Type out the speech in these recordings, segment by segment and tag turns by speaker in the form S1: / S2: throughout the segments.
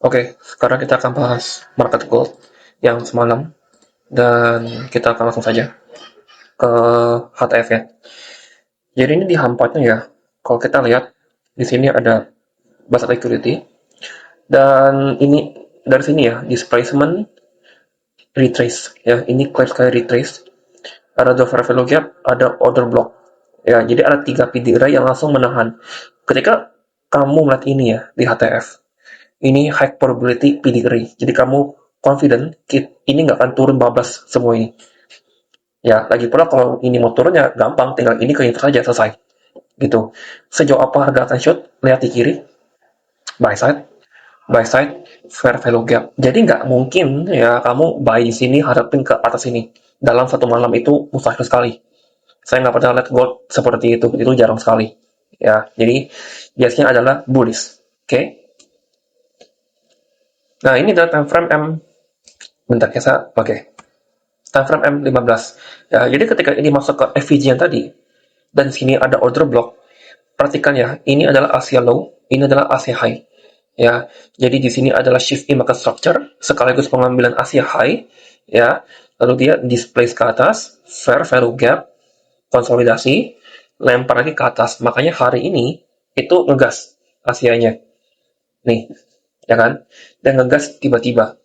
S1: Oke, sekarang kita akan bahas market gold yang semalam dan kita akan langsung saja ke HTF ya. Jadi ini di hampatnya ya. Kalau kita lihat di sini ada basket liquidity dan ini dari sini ya displacement retrace ya. Ini clear sekali retrace. Ada dua fair value gap, ada order block. Ya, jadi ada 3 PDRA yang langsung menahan. Ketika kamu melihat ini ya di HTF, ini high probability PDRA. Jadi kamu confident ini nggak akan turun bablas semua ini. Ya, lagi pula kalau ini mau turun ya gampang, tinggal ini ke saja selesai. Gitu. Sejauh apa harga akan shoot? Lihat di kiri, buy side, fair value gap. Jadi nggak mungkin ya kamu buy di sini harapin ke atas ini. Dalam satu malam itu mustahil sekali. Saya nggak pernah lihat gold seperti itu jarang sekali. Ya, jadi biasanya adalah bullish. Oke. Okay? Nah, ini adalah time frame M. Bentar ya, saya pakai time frame M15. Ya, jadi ketika ini masuk ke FVG yang tadi, dan sini ada order block, perhatikan ya, ini adalah Asia low, ini adalah Asia high. Ya, jadi di sini adalah shift in market structure, sekaligus pengambilan Asia high, ya, lalu dia display ke atas, fair value gap, konsolidasi, lempar lagi ke atas. Makanya hari ini itu ngegas Asianya. Nih, ya kan? Dan ngegas tiba-tiba.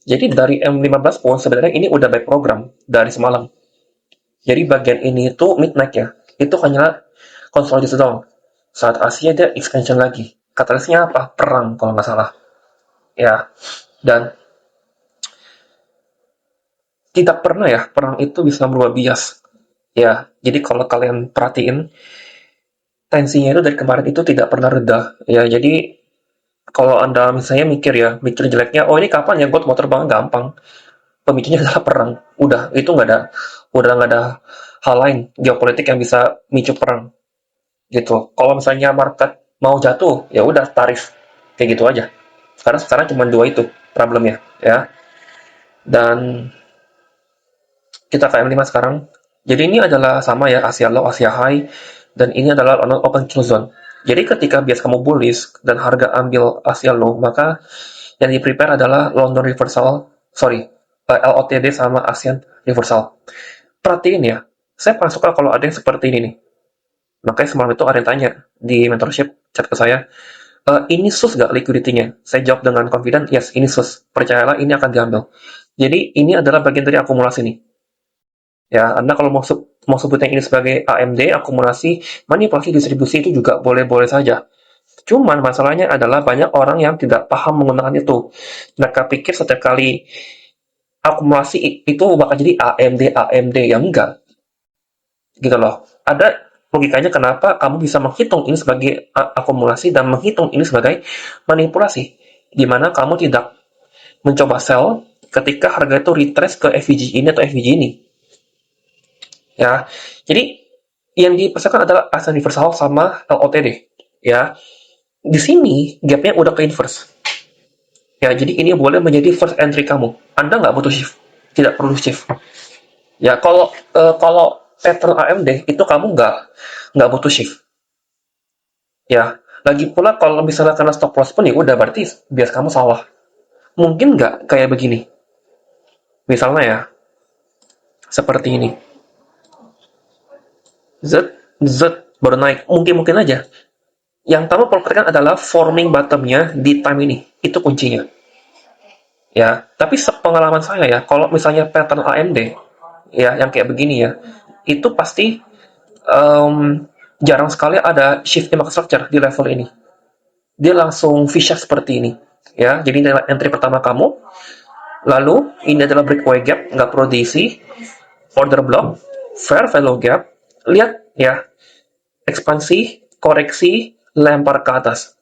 S1: Jadi dari M15 pun sebenarnya ini udah back program dari semalam. Jadi bagian ini itu midnight ya. Itu hanya konsolidasi doang. Saat Asia dia expansion lagi. Katalisnya apa? Perang kalau nggak salah. Ya. Dan tidak pernah ya perang itu bisa merubah bias. Ya. Jadi kalau kalian perhatiin tensinya itu dari kemarin itu tidak pernah reda. Ya. Jadi kalau Anda misalnya mikir jeleknya, oh ini kapan ya gue mau terbang gampang. Pemicunya adalah perang. Udah nggak ada hal lain geopolitik yang bisa micu perang gitu. Kalau misalnya market mau jatuh, ya udah tarif kayak gitu aja. Sekarang cuma dua itu problemnya ya. Dan kita ke M5 sekarang. Jadi ini adalah sama ya Asia low, Asia high, dan ini adalah open kill zone. Jadi ketika bias kamu bullish dan harga ambil Asia low, maka yang di prepare adalah London reversal, LOTD sama ASEAN reversal. Perhatiin ya, saya paling suka kalau ada yang seperti ini nih. Makanya semalam itu ada yang tanya di mentorship chat ke saya, ini sus gak liquidity-nya? Saya jawab dengan confident, yes, ini sus. Percayalah, ini akan diambil. Jadi ini adalah bagian dari akumulasi nih. Ya, Anda kalau mau sebutnya ini sebagai AMD, akumulasi, manipulasi distribusi itu juga boleh-boleh saja. Cuman masalahnya adalah banyak orang yang tidak paham menggunakan itu. Mereka pikir setiap kali akumulasi itu bakal jadi AMD yang enggak gitu loh. Ada logikanya kenapa kamu bisa menghitung ini sebagai akumulasi dan menghitung ini sebagai manipulasi, di mana kamu tidak mencoba sell ketika harga itu retrace ke FVG ini atau FVG ini ya. Jadi yang dipersiapkan adalah ASEAN Universal sama LOTD ya. Di sini gapnya udah ke inverse ya, jadi ini boleh menjadi first entry kamu. Anda nggak butuh shift, tidak perlu shift ya. Kalau pattern AMD itu kamu nggak butuh shift ya. Lagi pula kalau misalnya kena stop loss pun ya udah berarti bias kamu salah. Mungkin nggak kayak begini misalnya ya, seperti ini, Z Z baru naik, mungkin aja. Yang pertama perlu perhatikan adalah forming bottomnya di time ini, itu kuncinya ya. Tapi pengalaman saya ya, kalau misalnya pattern AMD ya yang kayak begini ya, itu pasti um, jarang sekali ada shift in market structure di level ini. Dia langsung V-shape seperti ini ya. Jadi ini adalah entry pertama kamu, lalu ini adalah breakaway gap, nggak perlu diisi, order block, fair value gap, lihat ya, ekspansi, koreksi, lempar ke atas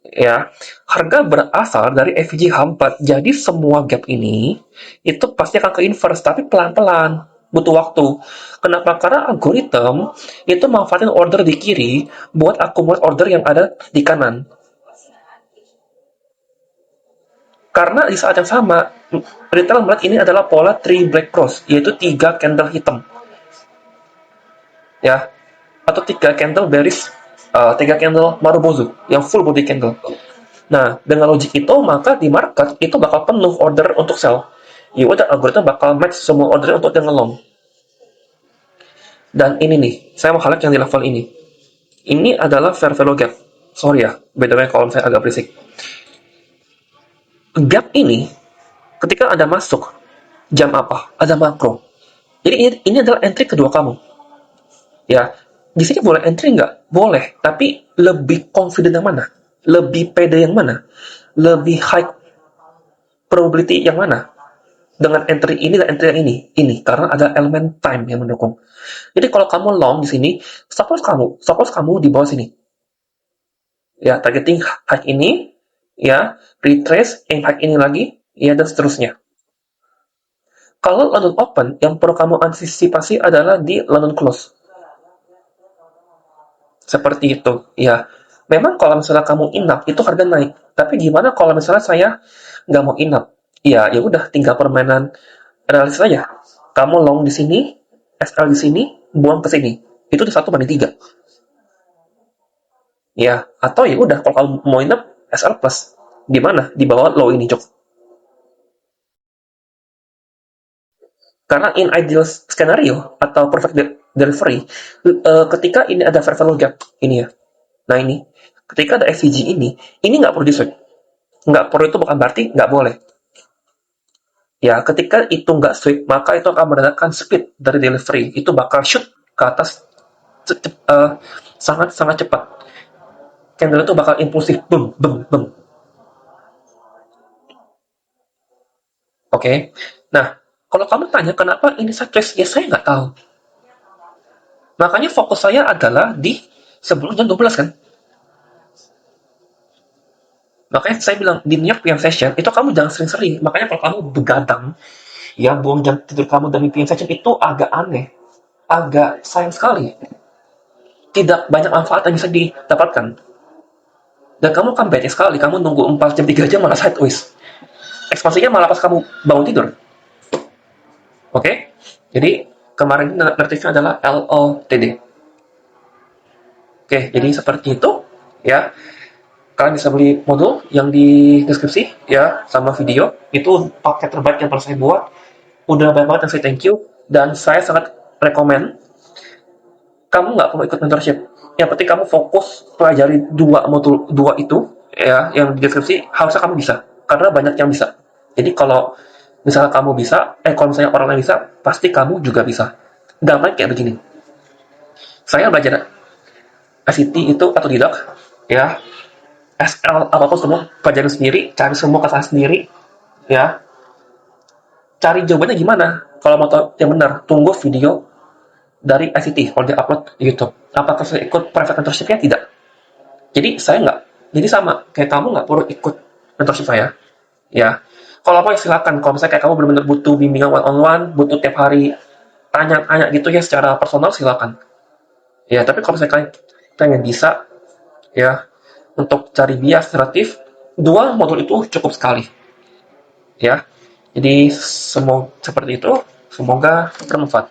S1: ya. Harga berasal dari FVG H4, jadi semua gap ini itu pasti akan ke inverse, tapi pelan-pelan, butuh waktu. Kenapa? Karena algoritma itu manfaatin order di kiri buat akumulasi order yang ada di kanan. Karena di saat yang sama, retail melihat ini adalah pola 3 black cross, yaitu 3 candle hitam ya, atau 3 candle bearish, 3 candle marubozu yang full body candle. Nah, dengan logik itu, maka di market itu bakal penuh order untuk sell. Ya udah, algoritma bakal match semua order untuk yang long. Dan ini nih, saya mau highlight yang di level ini. Ini adalah fair value gap. Sorry ya, by the way kalau saya agak berisik. Gap ini, ketika Anda masuk, jam apa? Ada makro. Jadi ini adalah entry kedua kamu. Ya, di sini boleh entry nggak? Boleh, tapi lebih confident yang mana? Lebih pede yang mana? Lebih high probability yang mana? Dengan entry ini dan entry yang ini karena ada elemen time yang mendukung. Jadi kalau kamu long di sini, stop loss kamu di bawah sini. Ya, targeting high ini, ya, retrace, aim high ini lagi, ya, dan seterusnya. Kalau London Open, yang perlu kamu antisipasi adalah di London Close. Seperti itu, ya. Memang kalau misalnya kamu inap, itu harga naik. Tapi gimana kalau misalnya saya nggak mau inap? Ya, ya udah, tinggal permainan realistis aja. Kamu long di sini, SL di sini, buang ke sini. Itu di 1/3. Ya, atau ya udah kalau kamu mau inap SL plus. Di mana? Di bawah low ini, Cok. Karena in ideal scenario atau perfect delivery, ketika ini ada fair value gap, ini ya. Nah ini, ketika ada FVG ini nggak perlu di sweep. Nggak perlu itu bukan berarti nggak boleh. Ya, ketika itu nggak sweep, maka itu akan menandakan speed dari delivery. Itu bakal shoot ke atas sangat-sangat cepat. Candle itu bakal impulsif, boom, boom, boom. Oke. Okay? Nah, kalau kamu tanya kenapa ini success, ya saya nggak tahu. Makanya fokus saya adalah di sebelum jam 12 kan. Makanya saya bilang di New York PM session itu kamu jangan sering-sering. Makanya kalau kamu begadang, ya buang jam tidur kamu demi PM session itu agak aneh, agak sayang sekali. Tidak banyak manfaat yang bisa didapatkan. Dan kamu kan bete sekali, kamu nunggu 4 jam 3 jam malah sideways. Ekspansinya malah pas kamu bangun tidur. Oke? Okay? Jadi kemarin narratifnya adalah LOTD. Oke, jadi seperti itu ya. Kalian bisa beli modul yang di deskripsi ya sama video. Itu paket terbaik yang pernah saya buat. Udah banyak banget yang saya thank you dan saya sangat rekomend kamu nggak perlu ikut mentorship. Yang penting kamu fokus pelajari dua modul dua itu ya yang di deskripsi harusnya kamu bisa karena banyak yang bisa. Jadi kalau misalnya kamu bisa, kalau misalnya orang lain bisa, pasti kamu juga bisa. Gampang kayak begini. Saya belajar ICT itu atau tidak ya SL apapun semua pelajaran sendiri, cari semua kesalahan sendiri, ya. Cari jawabannya gimana? Kalau mau tahu yang benar, tunggu video dari ICT kalau dia upload di YouTube. Apakah saya ikut private mentorship-nya? Tidak. Jadi saya nggak. Jadi sama, kayak kamu nggak perlu ikut mentorship saya, ya. Kalau mau silakan. Kalau misalnya kayak kamu benar-benar butuh bimbingan one on one, butuh tiap hari tanya-tanya gitu ya secara personal silakan. Ya, tapi kalau misalnya kalian pengen bisa, ya, untuk cari bias relatif, dua modul itu cukup sekali. Ya, jadi semoga seperti itu, semoga bermanfaat.